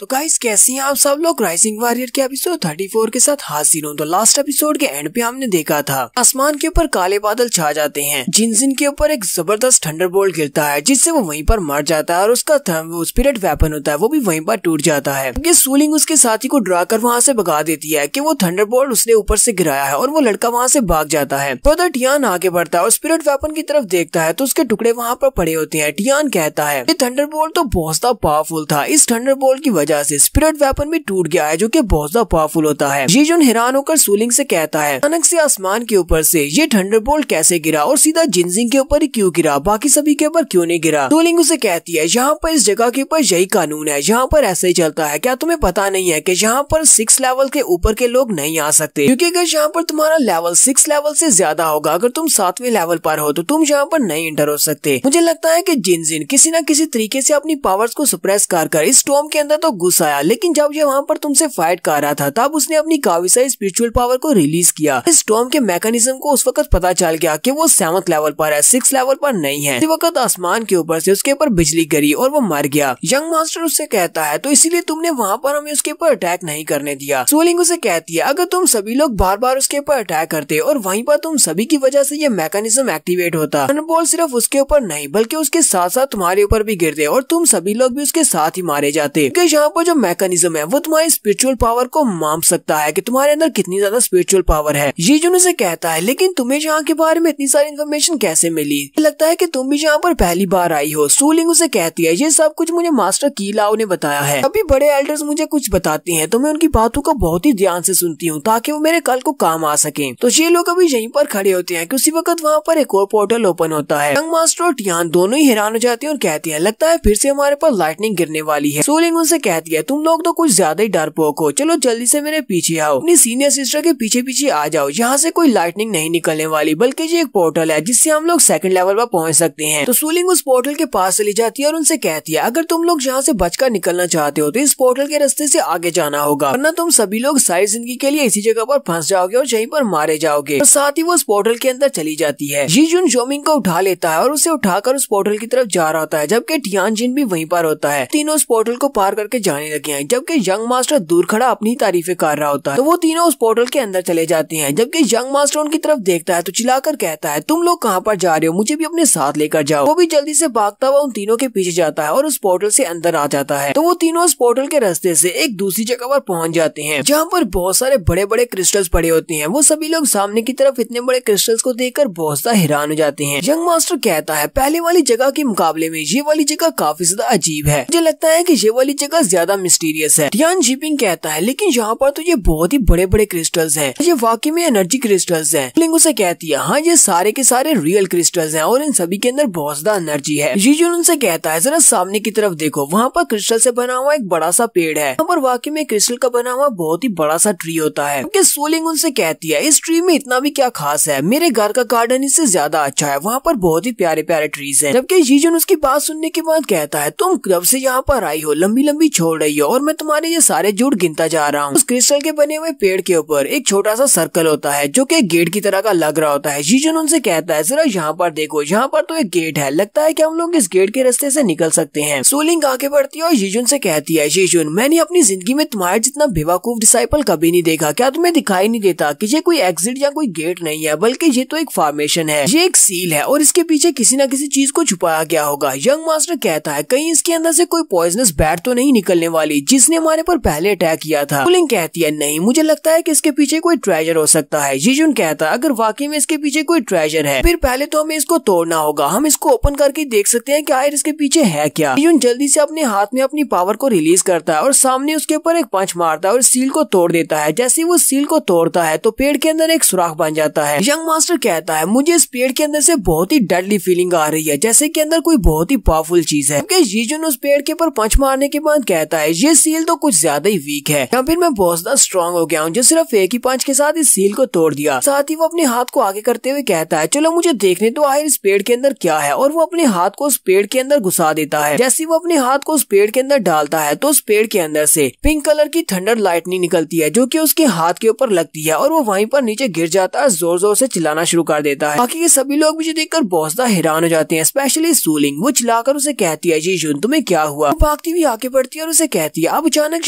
तो गाइस कैसे हैं आप सब लोग। राइजिंग वॉरियर के एपिसोड 34 के साथ हाजिर हूँ। तो लास्ट एपिसोड के एंड पे हमने देखा था आसमान के ऊपर काले बादल छा जाते हैं, जिनजिन के ऊपर एक जबरदस्त थंडरबोल्ट गिरता है जिससे वो वहीं पर मर जाता है और उसका स्पिरिट वेपन होता है वो भी वहीं पर टूट जाता है। ये सूलिंग उसके साथी को डरा कर वहाँ से भगा देती है कि वो थंडरबोल्ट उसने ऊपर से गिराया है और वो लड़का वहाँ से भाग जाता है। ब्रदर टियान आगे बढ़ता है और स्पिरिट वेपन की तरफ देखता है तो उसके टुकड़े वहाँ पर पड़े होते हैं। टियान कहता है ये थंडरबोल्ट तो बहुत ज्यादा पावरफुल था, इस थंडरबोल्ट की वजह से स्पिरिट वेपन भी टूट गया है जो कि बहुत ज्यादा पावरफुल होता है। जीजुन हैरान होकर सूलिंग से कहता है अचानक से आसमान के ऊपर से ये थंडरबोल्ट कैसे गिरा और सीधा जिनजिन के ऊपर ही क्यों गिरा, बाकी सभी के ऊपर क्यों नहीं गिरा। सूलिंग उसे कहती है यहाँ पर इस जगह के ऊपर यही कानून है, यहाँ पर ऐसा ही चलता है। क्या तुम्हें पता नहीं है कि यहाँ पर 6 लेवल के ऊपर के लोग नहीं आ सकते, क्योंकि अगर यहाँ पर तुम्हारा लेवल 6 लेवल से ज्यादा होगा, अगर तुम 7वें लेवल पर हो तो तुम यहाँ पर नहीं इंटर हो सकते। मुझे लगता है कि जिनजिन किसी न किसी तरीके से अपनी पावर्स को सप्रेस कर इस स्टॉर्म के अंदर तो घुस आया, लेकिन जब ये वहाँ पर तुमसे फाइट कर रहा था तब उसने अपनी काफी सारी स्पिरिचुअल पावर को रिलीज किया। इस स्टॉर्म के मैकेनिज्म को उस वक्त पता चल गया कि वो 7th लेवल पर है, 6 लेवल पर नहीं है। इस वक्त आसमान के ऊपर से उसके ऊपर बिजली गिरी और वो मर गया। यंग मास्टर उससे कहता है तो इसीलिए तुमने वहाँ पर हमें उसके ऊपर अटैक नहीं करने दिया। सूलिंग उसे कहती है अगर तुम सभी लोग बार बार उसके ऊपर अटैक करते और वहीं पर तुम सभी की वजह से ये मैकेनिज्म एक्टिवेट होता, थंडरबोल्ट सिर्फ उसके ऊपर नहीं बल्कि उसके साथ साथ तुम्हारे ऊपर भी गिरते और तुम सभी लोग भी उसके साथ ही मारे जाते। क्योंकि यहाँ पर जो मैकेनिज्म है वो तुम्हारी स्पिरिचुअल पावर को माप सकता है कि तुम्हारे अंदर कितनी ज्यादा स्पिरिचुअल पावर है। जीजुन उसे कहता है लेकिन तुम्हें यहाँ के बारे में इतनी सारी इन्फॉर्मेशन कैसे मिली, लगता है कि तुम भी यहाँ पर पहली बार आई हो। सूलिंग उसे कहती है ये सब कुछ मुझे मास्टर कीलाओ ने बताया है। अभी बड़े एल्डर्स मुझे कुछ बताते हैं तो मैं उनकी बातों को बहुत ही ध्यान से सुनती हूँ ताकि वो मेरे कल को काम आ सके। तो ये लोग अभी यहीं पर खड़े होते हैं कि उसी वक्त वहाँ पर एक और पोर्टल ओपन होता है। यंग मास्टर और टियान दोनों ही हैरान हो जाती हैं और कहती हैं लगता है फिर से हमारे पर लाइटनिंग गिरने वाली है। सूलिंग उनसे कहती है तुम लोग तो कुछ ज्यादा ही डरपोक हो, चलो जल्दी से मेरे पीछे आओ, अपनी सीनियर सिस्टर के पीछे पीछे आ जाओ। यहाँ से कोई लाइटनिंग नहीं निकलने वाली बल्कि ये एक पोर्टल है जिससे हम लोग 2nd लेवल पर पहुँच सकते हैं। तो सूलिंग उस पोर्टल के पास चली जाती है और उनसे कहती है अगर तुम लोग यहाँ से बचकर निकलना चाहते हो तो इस पोर्टल के रास्ते से आगे जाना होगा, वरना तुम सभी लोग सारी जिंदगी के लिए इसी जगह पर फंस जाओगे और यहीं पर मारे जाओगे। और साथ ही वो उस पोर्टल के अंदर चली जाती है। जीजुन जोमिंग को उठा लेता है और उसे उठाकर उस पोर्टल की तरफ जा रहा होता है, जबकि टियान जिन भी वहीं पर होता है। तीनों उस पोर्टल को पार करके जाने लगे हैं, जबकि यंग मास्टर दूर खड़ा अपनी तारीफें कर रहा होता है। तो वो तीनों उस पोर्टल के अंदर चले जाते हैं, जबकि यंग मास्टर उनकी तरफ देखता है तो चिल्लाकर कहता है तुम लोग कहाँ पर जा रहे हो, मुझे भी अपने साथ लेकर जाओ। वो भी जल्दी से भागता हुआ उन तीनों के पीछे जाता है और उस पोर्टल से अंदर आ जाता है। तो वो तीनों उस पोर्टल के रास्ते से एक दूसरी जगह पर पहुंच जाते हैं जहाँ पर बहुत सारे बड़े बड़े क्रिस्टल्स पड़े होते हैं। वो सभी लोग सामने की तरफ इतने बड़े क्रिस्टल्स को देखकर बहुत ज्यादा हैरान हो जाते हैं। यंग मास्टर कहता है पहले वाली जगह के मुकाबले में ये वाली जगह काफी ज्यादा अजीब है, मुझे लगता है कि ये वाली जगह ज्यादा मिस्टीरियस है। टियान जीपिंग कहता है लेकिन यहाँ पर तो ये बहुत ही बड़े बड़े क्रिस्टल्स हैं, ये वाकई में एनर्जी क्रिस्टल्स हैं। लिंग उसे कहती है हाँ ये सारे के सारे रियल क्रिस्टल्स हैं और इन सभी के अंदर बहुत ज्यादा एनर्जी है। जीजुन उनसे कहता है जरा सामने की तरफ देखो, वहाँ पर क्रिस्टल से बना हुआ एक बड़ा सा पेड़ है, यहाँ पर वाकई में क्रिस्टल का बना हुआ बहुत ही बड़ा सा ट्री होता है। सूलिंग उनसे कहती है इस ट्री में इतना भी क्या खास है, मेरे घर का गार्डन इससे ज्यादा अच्छा है, वहाँ पर बहुत ही प्यारे प्यारे ट्रीज हैं। जबकि जीजुन उसकी बात सुनने के बाद कहता है तुम कब से यहाँ पर आई हो, लंबी लंबी छोड़ रही हो और मैं तुम्हारे ये सारे जुड़ गिनता जा रहा हूँ। उस क्रिस्टल के बने हुए पेड़ के ऊपर एक छोटा सा सर्कल होता है जो कि गेट की तरह का लग रहा होता है। जीजुन उनसे कहता है जरा यहाँ पर देखो, यहाँ पर तो एक गेट है, लगता है कि हम लोग इस गेट के रास्ते से निकल सकते हैं। सूलिंग आगे बढ़ती है और जीजुन से कहती है जीजुन मैंने अपनी जिंदगी में तुम्हारे जितना बेवकूफ डिसाइपल कभी नहीं देखा, क्या तुम्हें दिखाई नहीं देता कि ये कोई एग्जिट या कोई गेट नहीं है बल्कि ये तो एक फॉर्मेशन है, ये एक सील है और इसके पीछे किसी न किसी चीज को छुपाया गया होगा। यंग मास्टर कहता है कहीं इसके अंदर से कोई पॉइजनस बैट तो नहीं निकलने वाली जिसने हमारे पर पहले अटैक किया था। सूलिंग कहती है नहीं, मुझे लगता है कि इसके पीछे कोई ट्रेजर हो सकता है। जीजुन कहता है अगर वाकई में इसके पीछे कोई ट्रेजर है फिर पहले तो हमें इसको तोड़ना होगा, हम इसको ओपन करके देख सकते हैं कि आखिर इसके पीछे है क्या। जीजुन जल्दी से अपने हाथ में अपनी पावर को रिलीज करता है और सामने उसके ऊपर एक पंच मारता है और सील को तोड़ देता है। जैसे ही वो सील को तोड़ता है तो पेड़ के अंदर एक सुराख बन जाता है। यंग मास्टर कहता है मुझे इस पेड़ के अंदर से बहुत ही डेडली फीलिंग आ रही है, जैसे के अंदर कोई बहुत ही पावरफुल चीज है। जीजुन उस पेड़ के ऊपर पंच मारने के बाद कहता है ये सील तो कुछ ज्यादा ही वीक है, या फिर मैं बहुत ज्यादा स्ट्रॉन्ग हो गया हूँ जो सिर्फ एक ही पंच के साथ इस सील को तोड़ दिया। साथ ही वो अपने हाथ को आगे करते हुए कहता है चलो मुझे देखने तो आखिर इस पेड़ के अंदर क्या है, और वो अपने हाथ को उस पेड़ के अंदर घुसा देता है। जैसे वो अपने हाथ को उस पेड़ के अंदर डालता है तो उस पेड़ के अंदर से पिंक कलर की थंडर लाइटनिंग निकलती है जो कि उसके हाथ के ऊपर लगती है और वो वहीं पर नीचे गिर जाता है, जोर जोर से चिल्लाना शुरू कर देता है। बाकी के सभी लोग मुझे देखकर बहुत ज्यादा हैरान हो जाते हैं, स्पेशली सूलिंग। वो चिल्लाकर उसे कहती है जीजुन तुम्हें क्या हुआ। वो भागती हुई आगे बढ़ती है और उसे कहती है अब अचानक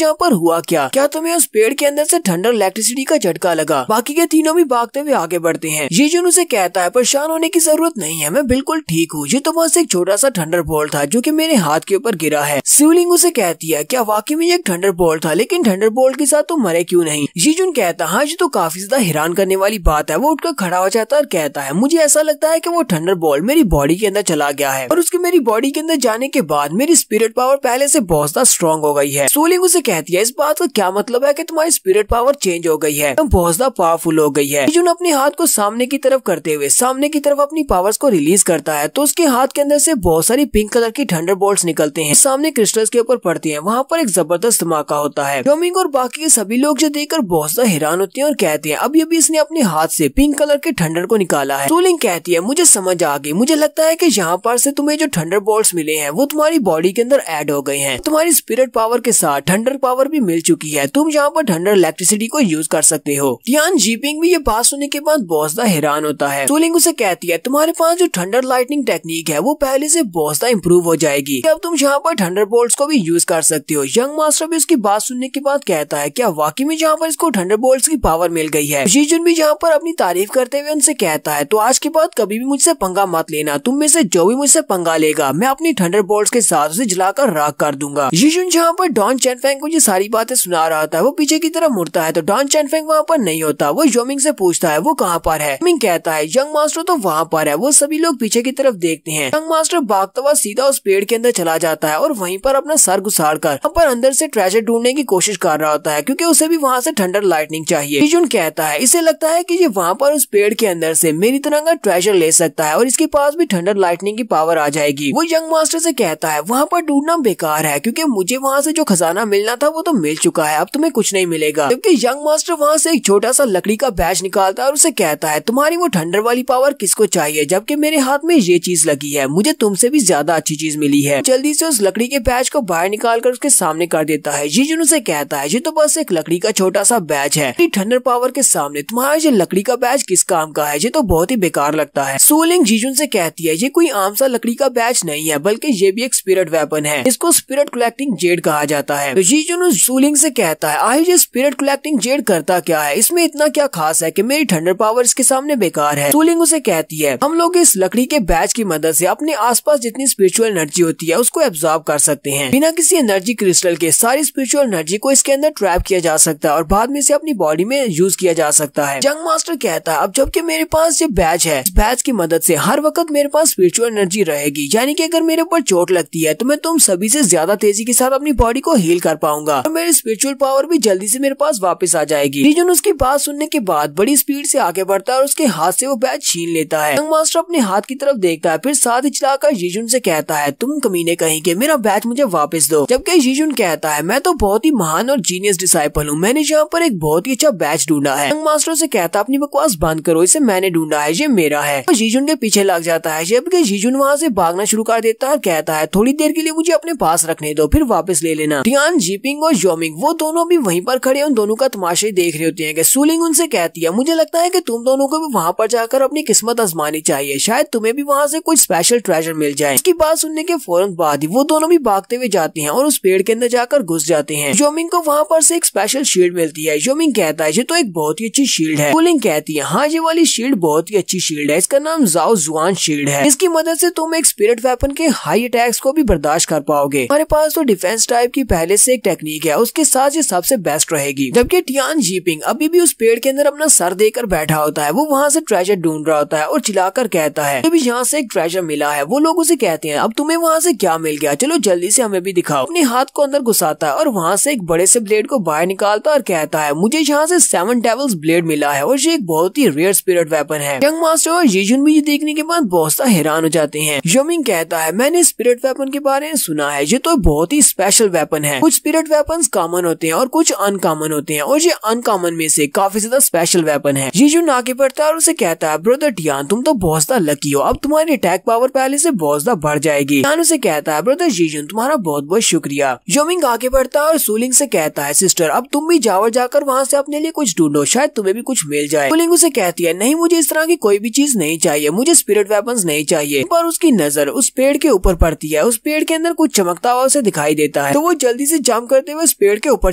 यहाँ पर हुआ क्या तुम्हें उस पेड़ के अंदर से ठंडर इलेक्ट्रिसिटी का झटका लगा। बाकी के तीनों भी भागते हुए आगे बढ़ते हैं। जीजुन उसे कहता है परेशान होने की जरूरत नहीं है, मैं बिल्कुल ठीक हूँ, ये तो बस एक छोटा सा थंडर बोल्ट था जो कि मेरे हाथ के ऊपर गिरा है। शिवलिंग उसे कहती है क्या वाकई में एक थंडर बोल्ट था, लेकिन थंडर बोल्ट के साथ तुम मरे क्यों नहीं। जीजुन कहता हाँ ये तो काफी ज्यादा हैरान करने वाली बात है। वो उठकर खड़ा हो जाता है और कहता है मुझे ऐसा लगता है कि वो थंडर बोल्ट मेरी बॉडी के अंदर चला गया है और उसके मेरी बॉडी के अंदर जाने के बाद मेरी स्पिरिट पावर पहले से बहुत ज्यादा स्ट्रॉन्ग हो गई है। शिवलिंग उसे कहती है इस बात का क्या मतलब है कि तुम्हारी स्पिरिट पावर चेंज हो गई है, तुम बहुत ज्यादा पावरफुल हो गई है। जीजुन अपने हाथ को सामने की तरफ करते हुए सामने की तरफ अपनी पावर्स को रिलीज करता है तो उसके हाथ के अंदर से बहुत सारी पिंक कलर की थंडर बोल्ट्स निकलते हैं, सामने क्रिस्टल्स के ऊपर पड़ती हैं। वहाँ पर एक जबरदस्त धमाका होता है। जोमिंग और बाकी के सभी लोग जो देखकर बहुत ज्यादा हैरान होते हैं और कहते हैं अभी अभी इसने अपने हाथ से पिंक कलर के थंडर को निकाला है। शिवलिंग कहती है मुझे समझ आ गई, मुझे लगता है कि यहाँ पर से तुम्हें जो थंडर बोल्ट्स मिले हैं वो तुम्हारी बॉडी के अंदर ऐड हो गए हैं। तुम्हारी स्पिरिट पावर के साथ थंडर पावर भी मिल चुकी है, तुम यहाँ पर थंडर इलेक्ट्रिसिटी को यूज कर सकते हो। टियान जीपिंग भी ये बात सुनने के बाद बहुत ज्यादा हैरान होता है। शिवलिंग उसे कहती है तुम्हारे पास जो थंडर लाइटनिंग टेक्निक है वो पहले से बहुत ज्यादा इम्प्रूव हो जाएगी, अब तुम यहाँ पर थंडर बोल्ट्स को भी यूज कर सकते हो। यंग मास्टर भी उसकी बात सुनने के बाद कहता है क्या वाकई में यहाँ पर इसको थंडर बोल्ट्स की पावर मिल गई है। जीजुन भी यहाँ पर अपनी तारीफ करते हुए उनसे कहता है तो आज के बाद कभी भी मुझसे पंगा मत लेना, तुम में से जो भी मुझसे पंगा लेगा मैं अपनी थंडर बोल्ट्स के साथ उसे जलाकर राख कर दूंगा। जीजुन जहाँ पर डॉन चैनफेंग को ये सारी बातें सुना रहा था वो पीछे की तरफ मुड़ता है तो डॉन चैनफेंग वहाँ पर नहीं होता। वो जोमिंग से पूछता है वो कहाँ पर है। जोमिंग कहता है यंग मास्टर तो वहाँ पर है। वो सभी लोग पीछे की तरफ देखते हैं। यंग मास्टर भागता हुआ सीधा उस पेड़ के अंदर चला जाता है और वहीं पर अपना सर घुसाड़ कर वहाँ पर अंदर से ट्रेजर ढूंढने की कोशिश कर रहा होता है क्योंकि उसे भी वहाँ से थंडर लाइटनिंग चाहिए। जीजुन कहता है इसे लगता है कि ये वहाँ पर उस पेड़ के अंदर से मेरी तरह का ट्रेजर ले सकता है और इसके पास भी थंडर लाइटनिंग की पावर आ जाएगी। वो यंग मास्टर से कहता है वहाँ पर ढूंढना बेकार है क्योंकि मुझे वहाँ से जो खजाना मिलना था वो तो मिल चुका है, अब तुम्हें कुछ नहीं मिलेगा। जबकि यंग मास्टर वहाँ से एक छोटा सा लकड़ी का बैच निकालता है और उसे कहता है तुम्हारी वो थंडर वाली पावर किसको चाहिए, जबकि मेरे हाथ में ये चीज लगी है, मुझे तुमसे भी ज्यादा अच्छी चीज मिली है। जल्दी से उस लकड़ी के बैच को बाहर निकाल कर उसके सामने कर देता है। जीजुन उसे कहता है ये तो बस एक लकड़ी का छोटा सा बैच है, थंडर पावर के सामने तुम्हारा ये लकड़ी का बैच किस काम का है, ये तो बहुत ही बेकार लगता है। शिवलिंग जीजुन से कहती है ये कोई आम सा लकड़ी का बैच नहीं है बल्कि ये भी एक स्पिरिट वेपन है, इसको स्पिरिट कलेक्टिंग जेड कहा जाता है। तो जीजुन उस शिवलिंग से कहता है आई ये स्पिरिट कलेक्टिंग जेड करता क्या है, इसमें इतना क्या खास है कि मेरी थंडर पावर इसके सामने बेकार है। शिवलिंग उसे कहती है हम लोग इस लकड़ी के बैच की मदद से अपने आसपास जितनी स्पिरिचुअल एनर्जी होती है उसको एब्जॉर्ब कर सकते हैं। बिना किसी एनर्जी क्रिस्टल के सारी स्पिरिचुअल एनर्जी को इसके अंदर ट्रैप किया जा सकता है और बाद में इसे अपनी बॉडी में यूज किया जा सकता है। यंग मास्टर कहता है अब जबकि मेरे पास ये बैच है, इस बैच की मदद से हर वक्त मेरे पास स्पिरिचुअल एनर्जी रहेगी, यानी कि अगर मेरे ऊपर चोट लगती है तो मैं तुम सभी से ज्यादा तेजी के साथ अपनी बॉडी को हील कर पाऊंगा और मेरी स्पिरिचुअल पावर भी जल्दी से मेरे पास वापस आ जाएगी। जीजुन उसकी बात सुनने के बाद बड़ी स्पीड से आगे बढ़ता है और उसके हाथ से वो बैच छीन लेता है। यंग मास्टर अपने हाथ की तरफ देखता है, फिर साथ ही चलाकर जीजुन से कहता है तुम कमीने कहेंगे मेरा बैच मुझे वापस दो। जबकि जीजुन कहता है मैं तो बहुत ही महान और जीनियस डिसाइपल हूँ, मैंने यहाँ पर एक बहुत ही अच्छा बैच ढूंढा है। यंग मास्टर से कहता है अपनी बकवास बंद करो, इसे मैंने ढूंढा है, ये मेरा है। तो जीजुन के पीछे लग जाता है जबकि जीजुन वहाँ से भागना शुरू कर देता है और कहता है थोड़ी देर के लिए मुझे अपने पास रखने दो फिर वापस ले लेना। टियान जीपिंग और जोमिंग वो दोनों भी वहीं पर खड़े उन दोनों का तमाशा देख रहे होते हैं। शिवलिंग उनसे कहती है मुझे लगता है कि तुम दोनों को भी वहाँ पर जाकर अपनी किस्मत आजमानी चाहिए, शायद तुम्हें भी वहाँ से कुछ स्पेशल ट्रेजर मिल जाए। इसकी बात सुनने के फौरन बाद ही वो दोनों भी भागते हुए जाते हैं और उस पेड़ के अंदर जाकर घुस जाते हैं। जोमिंग को वहाँ पर से एक स्पेशल शील्ड मिलती है। जोमिंग कहता है ये तो एक बहुत ही अच्छी शील्ड है। शिवलिंग कहती है हाँ ये वाली शील्ड बहुत ही अच्छी शील्ड है, इसका नाम जाओ जुआन शील्ड है, इसकी मदद से तुम एक स्पिरिट वेपन के हाई अटैक्स को भी बर्दाश्त कर पाओगे। हमारे पास तो डिफेंस टाइप की पहले से एक टेक्निक है, उसके साथ ये सबसे बेस्ट रहेगी। जबकि टियान जीपिंग अभी भी उस पेड़ के अंदर अपना सर देकर बैठा होता है, वो वहाँ से ट्रेजर ढूंढ रहा होता है और चिल्लाकर कहता है अभी यहाँ से एक ट्रेजर मिला है। वो लोग उसे कहते हैं अब तुम्हें वहाँ से क्या मिल गया, चलो जल्दी से हमें भी दिखाओ। अपने हाथ को अंदर घुसाता है और वहाँ से एक बड़े से ब्लेड को बाहर निकालता और कहता है मुझे यहाँ से 7 डेविल्स ब्लेड मिला है और ये एक बहुत ही रेयर स्पिरिट वेपन है। यंग मास्टर और जीजुन भी ये देखने के बाद बहुत सा हैरान हो जाते हैं। जोमिंग कहता है मैंने स्पिरिट वेपन के बारे में सुना है, ये तो बहुत ही स्पेशल वेपन है। कुछ स्पिरिट वेपन्स कॉमन होते हैं और कुछ अनकॉमन होते हैं और ये अनकॉमन में से काफी ज्यादा स्पेशल वेपन है। जीजुन आगे बढ़ता है और उसे कहता है ब्रदर टियान तुम तो बहुत ज्यादा लकी हो, अब तुम्हारी अटैक पावर पहले से बहुत ज्यादा बढ़ जाएगी। टियान उसे कहता है ब्रदर जीजुन तुम्हारा बहुत बहुत शुक्रिया। जोमिंग आगे बढ़ता है और शिवलिंग से कहता है सिस्टर अब तुम भी जाओ जाकर वहाँ से अपने लिए कुछ ढूंढो, शायद तुम्हें भी कुछ मिल जाए। शिवलिंग उसे कहती है नहीं मुझे इस तरह की कोई भी चीज नहीं चाहिए, मुझे स्पिरिट वेपन्स नहीं चाहिए। पर उसकी नजर उस पेड़ के ऊपर पड़ती है, उस पेड़ के अंदर कुछ चमकता हुआ उसे दिखाई देता है तो वो जल्दी से जंप करते हुए उस पेड़ के ऊपर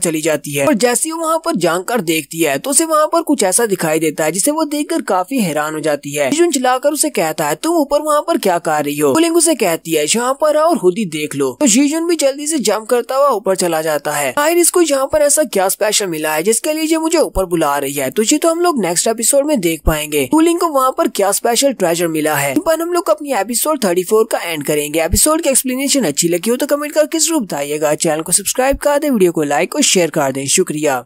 चली जाती है और जैसे ही वहाँ पर जाकर देखती है तो उसे वहाँ पर कुछ ऐसा दिखाई देता है जिसे वो देखकर काफी हैरान हो जाती है। जीजुन चिल्लाकर उसे कहता है तुम ऊपर वहाँ पर क्या कर रही हो। वुलिंग उसे कहती है यहाँ पर आओ और खुद ही देख लो। तो जीजुन भी जल्दी से जंप करता हुआ ऊपर चला जाता है। आखिर इसको यहाँ पर ऐसा क्या स्पेशल मिला है जिसके लिए मुझे ऊपर बुला रही है, तुझे तो हम लोग नेक्स्ट एपिसोड में देख पाएंगे। वुलिंग को वहाँ पर क्या स्पेशल ट्रेजर मिला है, पर हम लोग अपनी एपिसोड 34 का एंड करेंगे। एपिसोड की एक्सप्लेनेशन अच्छी लगी हो तो कमेंट करके जरूर बताइएगा। चैनल को सब्सक्राइब कर दे, वीडियो को लाइक और शेयर कर दें। शुक्रिया।